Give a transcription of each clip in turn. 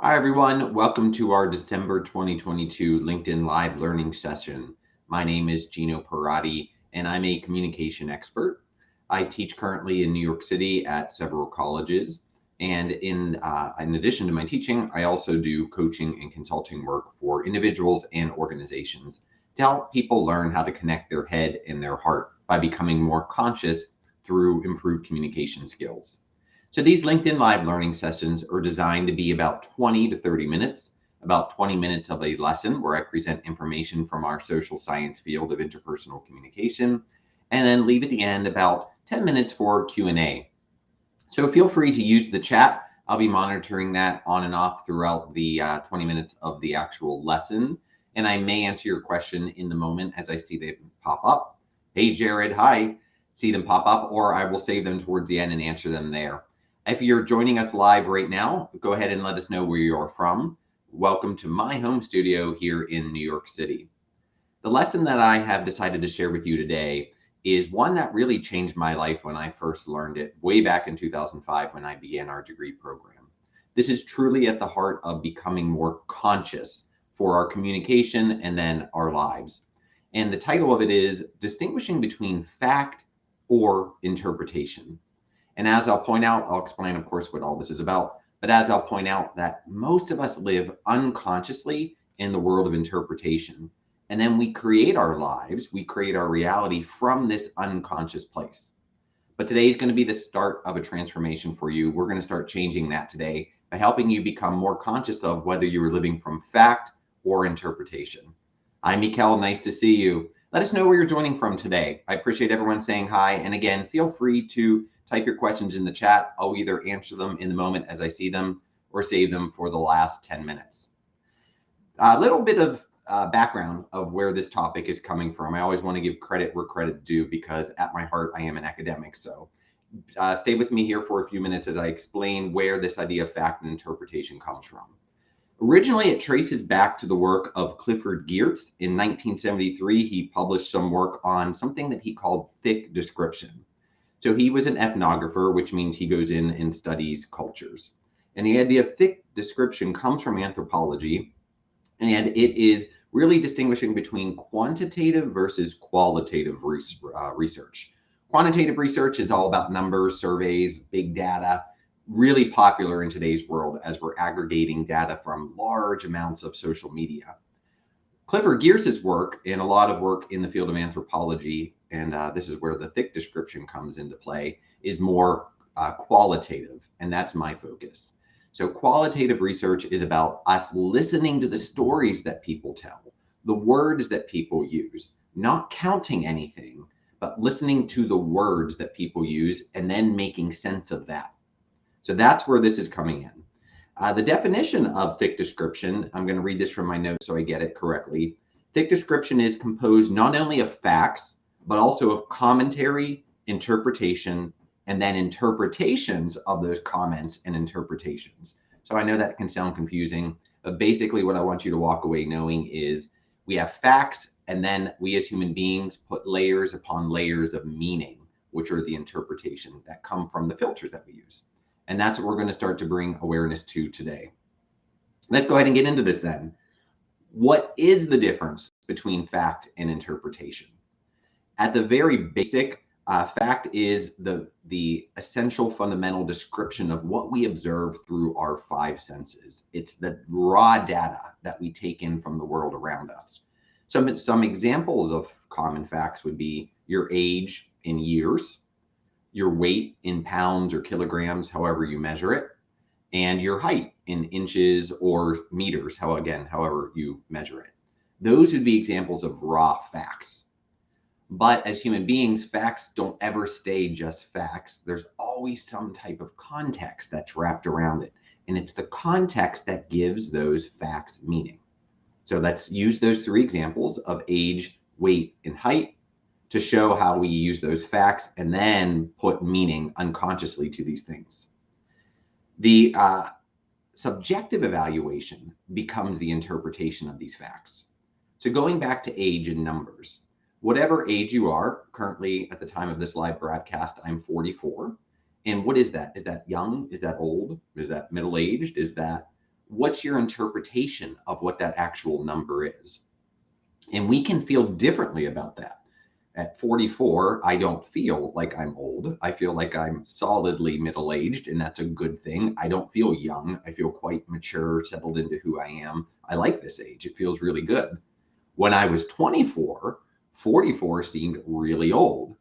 Hi, everyone. Welcome to our December 2022 LinkedIn Live Learning session. My name is Gino Parati, and I'm a communication expert. I teach currently in New York City at several colleges. And in addition to my teaching, I also do coaching and consulting work for individuals and organizations to help people learn how to connect their head and their heart by becoming more conscious through improved communication skills. So these LinkedIn Live learning sessions are designed to be about 20 to 30 minutes, about 20 minutes of a lesson where I present information from our social science field of interpersonal communication, and then leave at the end about 10 minutes for Q&A. So feel free to use the chat. I'll be monitoring that on and off throughout the 20 minutes of the actual lesson, and I may answer your question in the moment as I see them pop up. Hey, Jared, hi. See them pop up, or I will save them towards the end and answer them there. If you're joining us live right now, go ahead and let us know where you're from. Welcome to my home studio here in New York City. The lesson that I have decided to share with you today is one that really changed my life when I first learned it way back in 2005 when I began our degree program. This is truly at the heart of becoming more conscious for our communication and then our lives. And the title of it is Distinguishing Between Fact or Interpretation. And as I'll point out, I'll explain, of course, what all this is about. But as I'll point out, that most of us live unconsciously in the world of interpretation. And then we create our lives, we create our reality from this unconscious place. But today is going to be the start of a transformation for you. We're going to start changing that today by helping you become more conscious of whether you're living from fact or interpretation. I'm Mikkel. Nice to see you. Let us know where you're joining from today. I appreciate everyone saying hi. And again, feel free to type your questions in the chat. I'll either answer them in the moment as I see them or save them for the last 10 minutes. A little bit of background of where this topic is coming from. I always want to give credit where credit's due because at my heart, I am an academic. So stay with me here for a few minutes as I explain where this idea of fact and interpretation comes from. Originally, it traces back to the work of Clifford Geertz. In 1973, he published some work on something that he called thick description. So he was an ethnographer, which means he goes in and studies cultures. And the idea of thick description comes from anthropology, and it is really distinguishing between quantitative versus qualitative research. Quantitative research is all about numbers, surveys, big data, really popular in today's world as we're aggregating data from large amounts of social media. Clifford Geertz's work and a lot of work in the field of anthropology, and this is where the thick description comes into play, is more qualitative, and that's my focus. So qualitative research is about us listening to the stories that people tell, the words that people use, not counting anything, but listening to the words that people use and then making sense of that. So that's where this is coming in. The definition of thick description, I'm going to read this from my notes so I get it correctly. Thick description is composed not only of facts, but also of commentary, interpretation, and then interpretations of those comments and interpretations. So I know that can sound confusing, but basically what I want you to walk away knowing is we have facts, and then we as human beings put layers upon layers of meaning, which are the interpretation that come from the filters that we use. And that's what we're going to start to bring awareness to today. Let's go ahead and get into this then. What is the difference between fact and interpretation? At the very basic, fact is the essential fundamental description of what we observe through our five senses. It's the raw data that we take in from the world around us. Some examples of common facts would be your age in years, your weight in pounds or kilograms, however you measure it, and your height in inches or meters, however you measure it. Those would be examples of raw facts. But as human beings, facts don't ever stay just facts. There's always some type of context that's wrapped around it. And it's the context that gives those facts meaning. So let's use those three examples of age, weight, and height to show how we use those facts and then put meaning unconsciously to these things. The subjective evaluation becomes the interpretation of these facts. So going back to age and numbers, whatever age you are, currently at the time of this live broadcast, I'm 44. And what is that? Is that young? Is that old? Is that middle-aged? Is that What's your interpretation of what that actual number is? And we can feel differently about that. At 44, I don't feel like I'm old. I feel like I'm solidly middle-aged, and that's a good thing. I don't feel young. I feel quite mature, settled into who I am. I like this age. It feels really good. When I was 24, 44 seemed really old.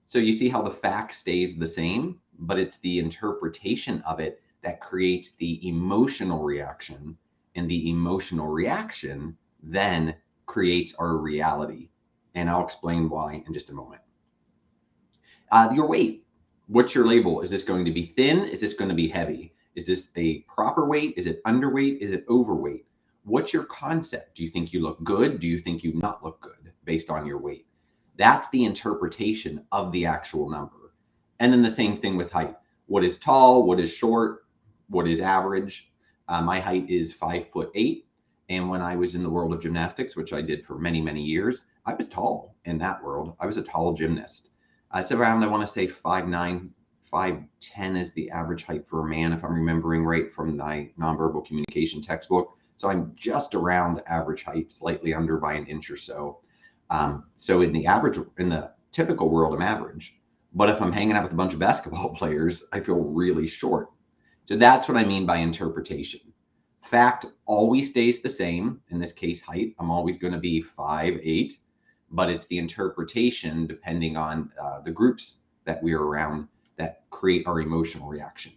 So you see how the fact stays the same, but it's the interpretation of it that creates the emotional reaction, and the emotional reaction then creates our reality. And I'll explain why in just a moment. Your weight. What's your label? Is this going to be thin? Is this going to be heavy? Is this a proper weight? Is it underweight? Is it overweight? What's your concept? Do you think you look good? Do you think you not look good based on your weight? That's the interpretation of the actual number. And then the same thing with height. What is tall? What is short? What is average? My height is 5'8". And when I was in the world of gymnastics, which I did for many, many years, I was tall in that world. I was a tall gymnast. It's around, I want to say 5'9", 5'10" is the average height for a man, if I'm remembering right from my nonverbal communication textbook. So I'm just around average height, slightly under by an inch or so. So in the typical world, I'm average. But if I'm hanging out with a bunch of basketball players, I feel really short. So that's what I mean by interpretation. Fact always stays the same. In this case, height, I'm always going to be 5'8", but it's the interpretation depending on the groups that we're around that create our emotional reaction.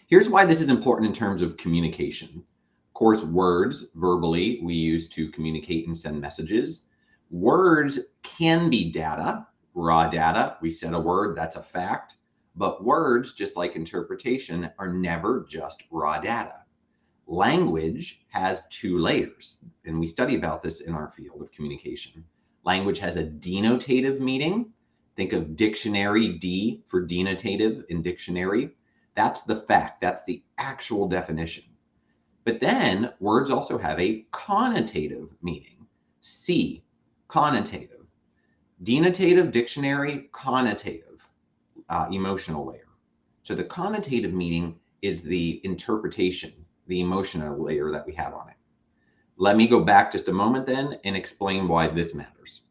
Here's why this is important in terms of communication. Of course, words verbally we use to communicate and send messages. Words can be data, raw data. We said a word, that's a fact. But words, just like interpretation, are never just raw data. Language has two layers, and we study about this in our field of communication. Language has a denotative meaning. Think of dictionary, D for denotative in dictionary. That's the fact, that's the actual definition. But then words also have a connotative meaning, C, connotative. Denotative, dictionary, connotative, emotional layer. So the connotative meaning is the interpretation, the emotional layer that we have on it. Let me go back just a moment then and explain why this matters.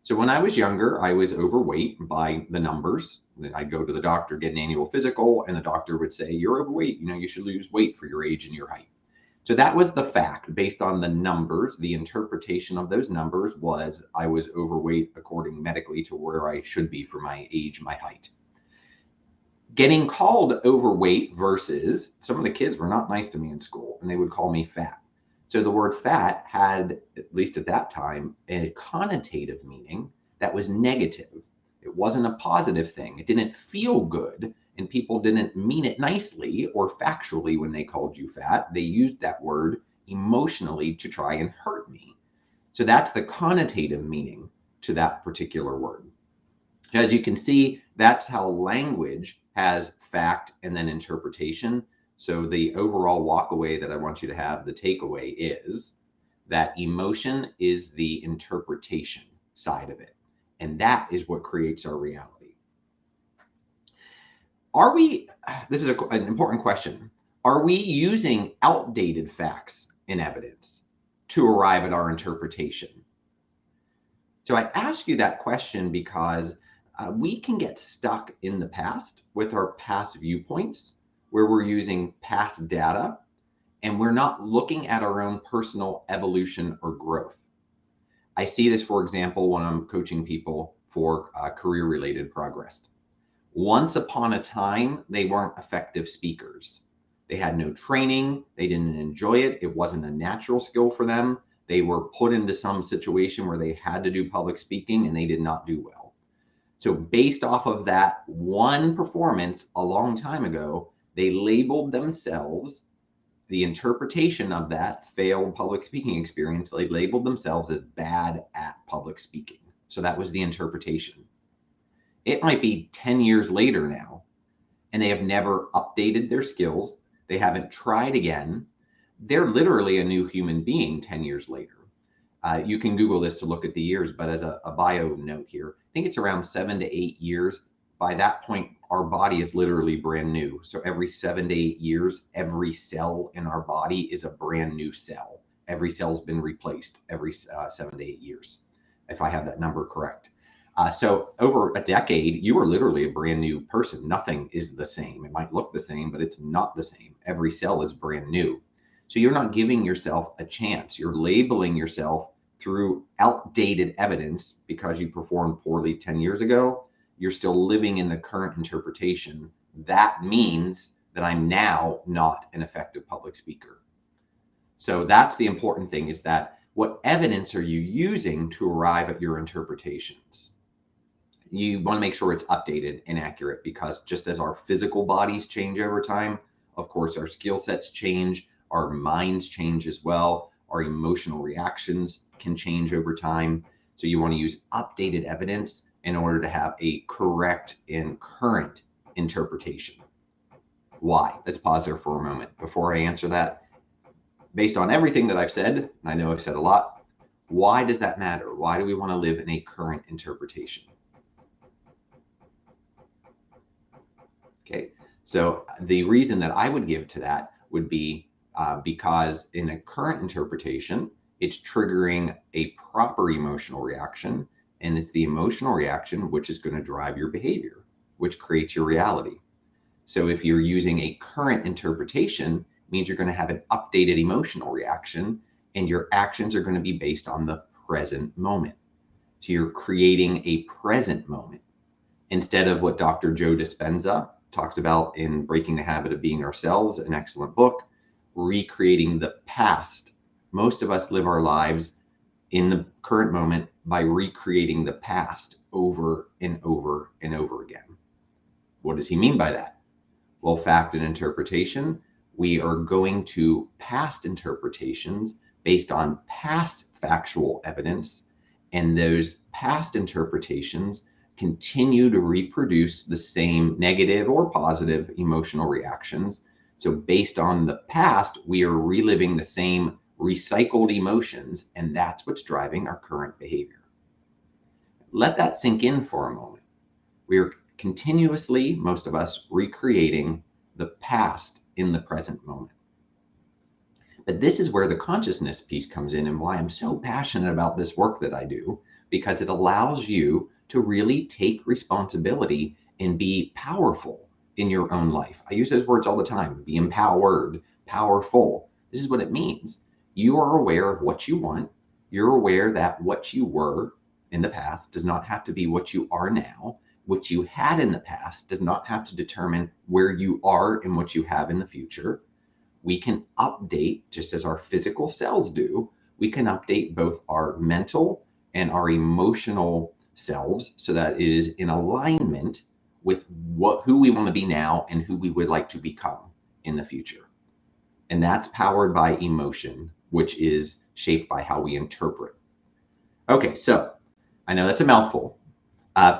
So when I was younger, I was overweight by the numbers. I'd go to the doctor, get an annual physical, and the doctor would say, you're overweight, you should lose weight for your age and your height. So that was the fact based on the numbers. The interpretation of those numbers was I was overweight according medically to where I should be for my age, my height. Getting called overweight versus some of the kids were not nice to me in school and they would call me fat. So the word fat had, at least at that time, a connotative meaning that was negative. It wasn't a positive thing. It didn't feel good, and people didn't mean it nicely or factually when they called you fat. They used that word emotionally to try and hurt me. So that's the connotative meaning to that particular word. As you can see, that's how language has fact and then interpretation. So the overall walkaway that I want you to have, the takeaway is that emotion is the interpretation side of it. And that is what creates our reality. This is an important question. Are we using outdated facts and evidence to arrive at our interpretation? So I ask you that question because we can get stuck in the past with our past viewpoints where we're using past data and we're not looking at our own personal evolution or growth. I see this, for example, when I'm coaching people for career-related progress. Once upon a time, they weren't effective speakers. They had no training. They didn't enjoy it. It wasn't a natural skill for them. They were put into some situation where they had to do public speaking and they did not do well. So based off of that one performance a long time ago, they labeled themselves, the interpretation of that failed public speaking experience, they labeled themselves as bad at public speaking. So that was the interpretation. It might be 10 years later now, and they have never updated their skills. They haven't tried again. They're literally a new human being 10 years later. You can Google this to look at the years, but as a bio note here, I think it's around 7 to 8 years. By that point, our body is literally brand new. So every 7 to 8 years, every cell in our body is a brand new cell. Every cell's been replaced every 7 to 8 years, if I have that number correct. So over a decade, you are literally a brand new person. Nothing is the same. It might look the same, but it's not the same. Every cell is brand new. So you're not giving yourself a chance. You're labeling yourself through outdated evidence because you performed poorly 10 years ago. You're still living in the current interpretation. That means that I'm now not an effective public speaker. So that's the important thing, is that what evidence are you using to arrive at your interpretations? You want to make sure it's updated and accurate, because just as our physical bodies change over time, of course, our skill sets change, our minds change as well, our emotional reactions can change over time. So you want to use updated evidence in order to have a correct and current interpretation. Why? Let's pause there for a moment before I answer that. Based on everything that I've said, and I know I've said a lot, why does that matter? Why do we want to live in a current interpretation? Okay, so the reason that I would give to that would be because in a current interpretation, it's triggering a proper emotional reaction, and it's the emotional reaction which is going to drive your behavior, which creates your reality. So if you're using a current interpretation, it means you're going to have an updated emotional reaction, and your actions are going to be based on the present moment. So you're creating a present moment instead of what Dr. Joe Dispenza talks about in Breaking the Habit of Being Ourselves, an excellent book, recreating the past. Most of us live our lives in the current moment by recreating the past over and over and over again. What does he mean by that? Well, fact and interpretation, we are going to past interpretations based on past factual evidence, and those past interpretations continue to reproduce the same negative or positive emotional reactions. So based on the past, we are reliving the same recycled emotions, and that's what's driving our current behavior. Let that sink in for a moment. We are continuously, most of us, recreating the past in the present moment. But this is where the consciousness piece comes in, and why I'm so passionate about this work that I do, because it allows you to really take responsibility and be powerful in your own life. I use those words all the time: be empowered, powerful. This is what it means. You are aware of what you want. You're aware that what you were in the past does not have to be what you are now. What you had in the past does not have to determine where you are and what you have in the future. We can update, just as our physical cells do, we can update both our mental and our emotional selves so that it is in alignment with who we want to be now and who we would like to become in the future. And that's powered by emotion, which is shaped by how we interpret. Okay, so I know that's a mouthful.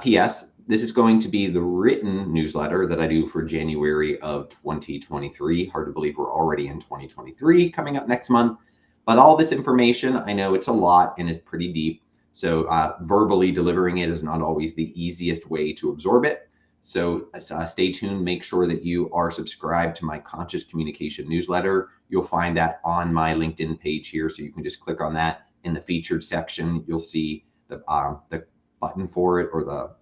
P.S. This is going to be the written newsletter that I do for January of 2023. Hard to believe we're already in 2023, coming up next month. But all this information, I know it's a lot and it's pretty deep. So verbally delivering it is not always the easiest way to absorb it. So stay tuned. Make sure that you are subscribed to my Conscious Communication newsletter. You'll find that on my LinkedIn page here. So you can just click on that. In the featured section, you'll see the button for it, or the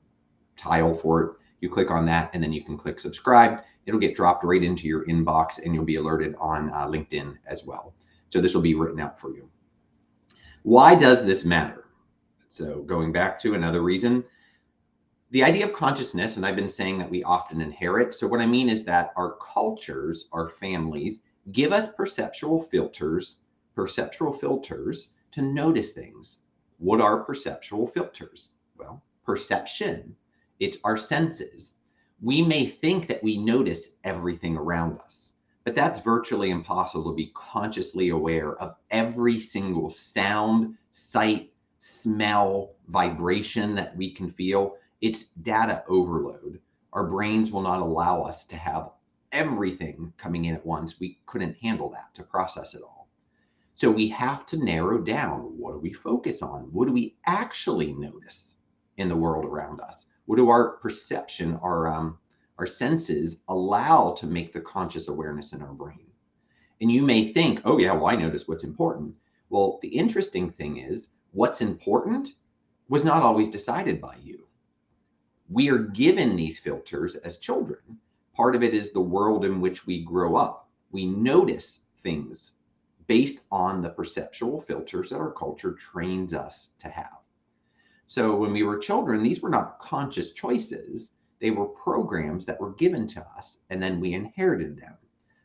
tile for it. You click on that and then you can click subscribe. It'll get dropped right into your inbox, and you'll be alerted on LinkedIn as well. So this will be written out for you. Why does this matter? So going back to another reason, the idea of consciousness, and I've been saying that we often inherit. So what I mean is that our cultures, our families, give us perceptual filters to notice things. What are perceptual filters? Well, perception, it's our senses. We may think that we notice everything around us, but that's virtually impossible to be consciously aware of every single sound, sight, smell, vibration that we can feel. It's data overload. Our brains will not allow us to have everything coming in at once. We couldn't handle that, to process it all. So we have to narrow down. What do we focus on? What do we actually notice in the world around us? What do our perception, our Our senses allow to make the conscious awareness in our brain. And you may think, oh yeah, well, I notice what's important. Well, the interesting thing is what's important was not always decided by you. We are given these filters as children. Part of it is the world in which we grow up. We notice things based on the perceptual filters that our culture trains us to have. So when we were children, these were not conscious choices. They were programs that were given to us, and then we inherited them.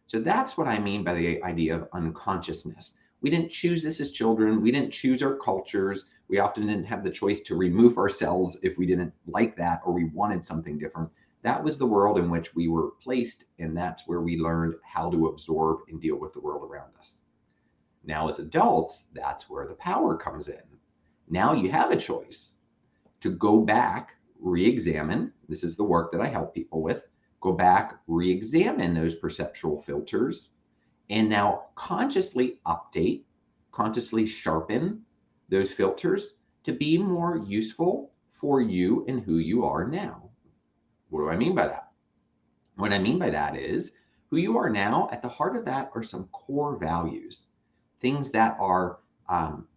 So that's what I mean by the idea of unconsciousness. We didn't choose this as children. We didn't choose our cultures. We often didn't have the choice to remove ourselves if we didn't like that or we wanted something different. That was the world in which we were placed, and that's where we learned how to absorb and deal with the world around us. Now, as adults, that's where the power comes in. Now you have a choice to go back, re-examine. This is the work that I help people with. Go back, re-examine those perceptual filters, and now consciously update, consciously sharpen those filters to be more useful for you and who you are now. What do I mean by that? What I mean by that is who you are now, at the heart of that are some core values, things that are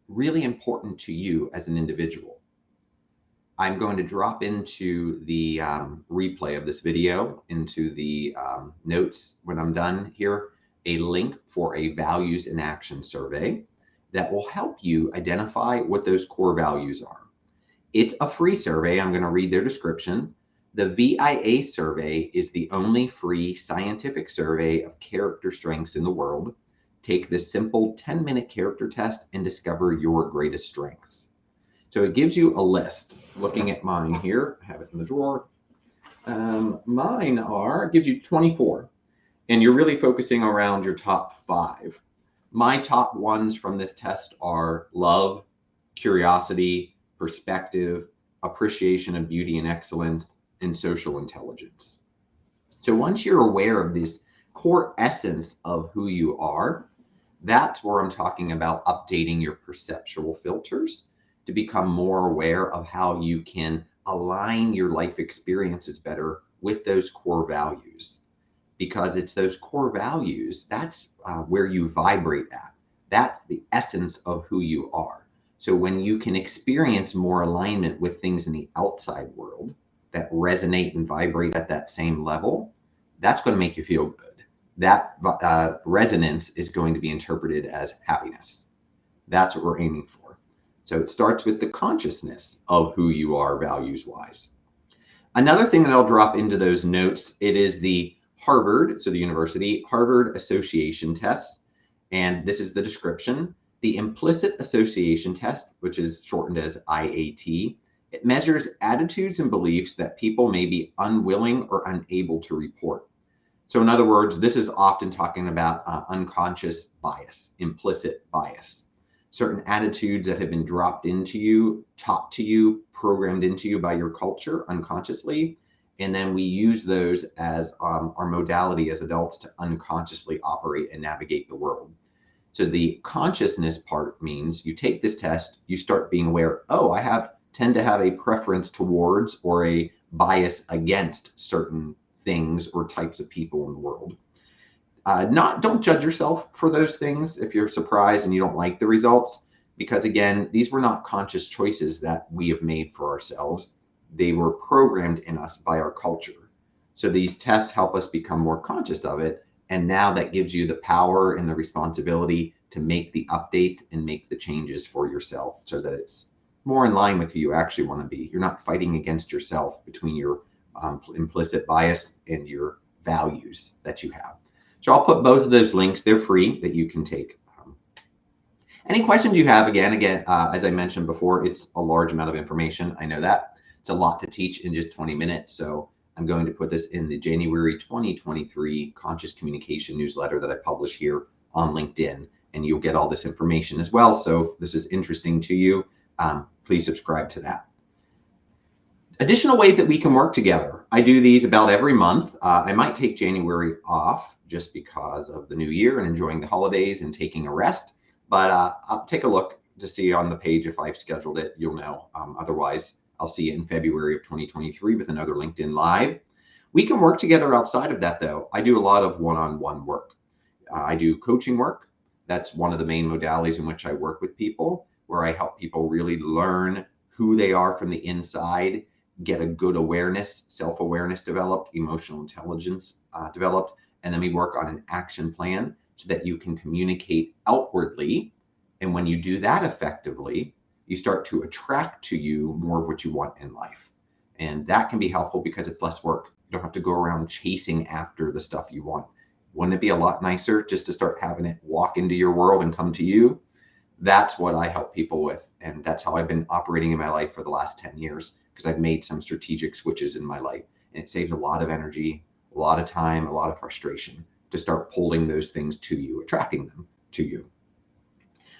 really important to you as an individual. I'm going to drop into the replay of this video, into the notes when I'm done here, a link for a values in action survey that will help you identify what those core values are. It's a free survey. I'm going to read their description. The VIA survey is the only free scientific survey of character strengths in the world. Take this simple 10-minute character test and discover your greatest strengths. So it gives you a list. Looking at mine here, I have it in the drawer. It gives you 24, and you're really focusing around your top 5. My top ones from this test are love, curiosity, perspective, appreciation of beauty and excellence, and social intelligence. So once you're aware of this core essence of who you are, that's where I'm talking about updating your perceptual filters to become more aware of how you can align your life experiences better with those core values. Because it's those core values, that's where you vibrate at. That's the essence of who you are. So when you can experience more alignment with things in the outside world that resonate and vibrate at that same level, that's going to make you feel good. That resonance is going to be interpreted as happiness. That's what we're aiming for. So it starts with the consciousness of who you are values-wise. Another thing that I'll drop into those notes, it is the Harvard, so the university, Harvard Association tests. And this is the description. The Implicit Association Test, which is shortened as IAT, it measures attitudes and beliefs that people may be unwilling or unable to report. So in other words, this is often talking about unconscious bias, implicit bias. Certain attitudes that have been dropped into you, taught to you, programmed into you by your culture unconsciously. And then we use those as our modality as adults to unconsciously operate and navigate the world. So the consciousness part means you take this test, you start being aware, oh, I tend to have a preference towards or a bias against certain things or types of people in the world. Don't judge yourself for those things if you're surprised and you don't like the results, because again, these were not conscious choices that we have made for ourselves. They were programmed in us by our culture. So these tests help us become more conscious of it. And now that gives you the power and the responsibility to make the updates and make the changes for yourself so that it's more in line with who you actually want to be. You're not fighting against yourself between your implicit bias and your values that you have. So I'll put both of those links. They're free that you can take. Any questions you have, again, as I mentioned before, it's a large amount of information. I know that. It's a lot to teach in just 20 minutes. So I'm going to put this in the January 2023 Conscious Communication newsletter that I publish here on LinkedIn, and you'll get all this information as well. So if this is interesting to you, please subscribe to that. Additional ways that we can work together. I do these about every month. I might take January off just because of the new year and enjoying the holidays and taking a rest, but I'll take a look to see on the page if I've scheduled it. You'll know. Otherwise, I'll see you in February of 2023 with another LinkedIn Live. We can work together outside of that, though. I do a lot of one-on-one work. I do coaching work. That's one of the main modalities in which I work with people, where I help people really learn who they are from the inside, get a good awareness, self-awareness developed, emotional intelligence developed, and then we work on an action plan so that you can communicate outwardly. And when you do that effectively, you start to attract to you more of what you want in life. And that can be helpful because it's less work. You don't have to go around chasing after the stuff you want. Wouldn't it be a lot nicer just to start having it walk into your world and come to you? That's what I help people with. And that's how I've been operating in my life for the last 10 years, because I've made some strategic switches in my life. And it saves a lot of energy, a lot of time, a lot of frustration to start pulling those things to you, attracting them to you.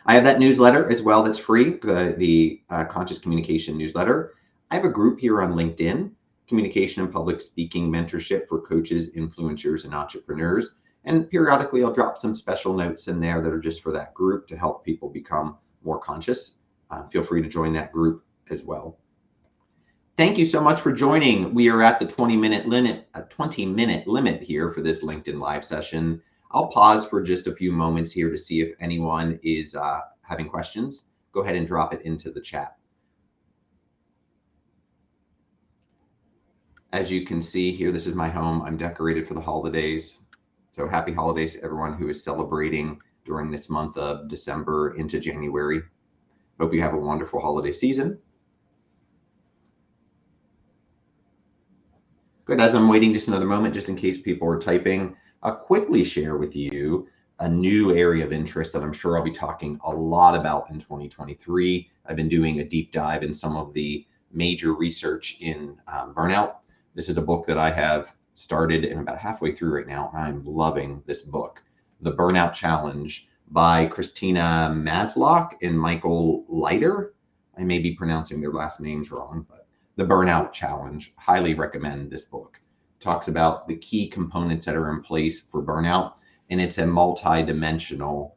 I have that newsletter as well that's free, the Conscious Communication newsletter. I have a group here on LinkedIn, Communication and Public Speaking Mentorship for Coaches, Influencers, and Entrepreneurs. And periodically, I'll drop some special notes in there that are just for that group to help people become more conscious. Feel free to join that group as well. Thank you so much for joining. We are at the 20-minute limit here for this LinkedIn Live session. I'll pause for just a few moments here to see if anyone is having questions. Go ahead and drop it into the chat. As you can see here, this is my home. I'm decorated for the holidays. So happy holidays to everyone who is celebrating during this month of December into January. Hope you have a wonderful holiday season. Good. As I'm waiting just another moment, just in case people are typing, I'll quickly share with you a new area of interest that I'm sure I'll be talking a lot about in 2023. I've been doing a deep dive in some of the major research in burnout. This is a book that I have started and about halfway through right now. I'm loving this book, The Burnout Challenge by Christina Masloch and Michael Leiter. I may be pronouncing their last names wrong, but The Burnout Challenge. Highly recommend this book. Talks about the key components that are in place for burnout, and it's a multi-dimensional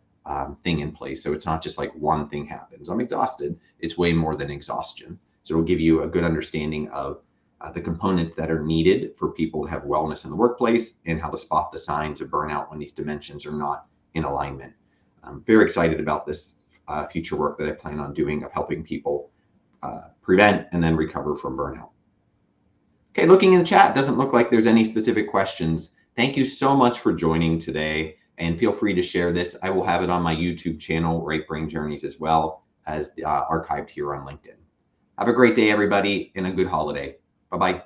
thing in place. So it's not just like one thing happens. I'm exhausted. It's way more than exhaustion. So it'll give you a good understanding of the components that are needed for people to have wellness in the workplace and how to spot the signs of burnout when these dimensions are not in alignment. I'm very excited about this future work that I plan on doing of helping people prevent and then recover from burnout. Okay, looking in the chat, doesn't look like there's any specific questions. Thank you so much for joining today, and feel free to share this. I will have it on my YouTube channel, Right Brain Journeys, as well as archived here on LinkedIn. Have a great day, everybody, and a good holiday. Bye-bye.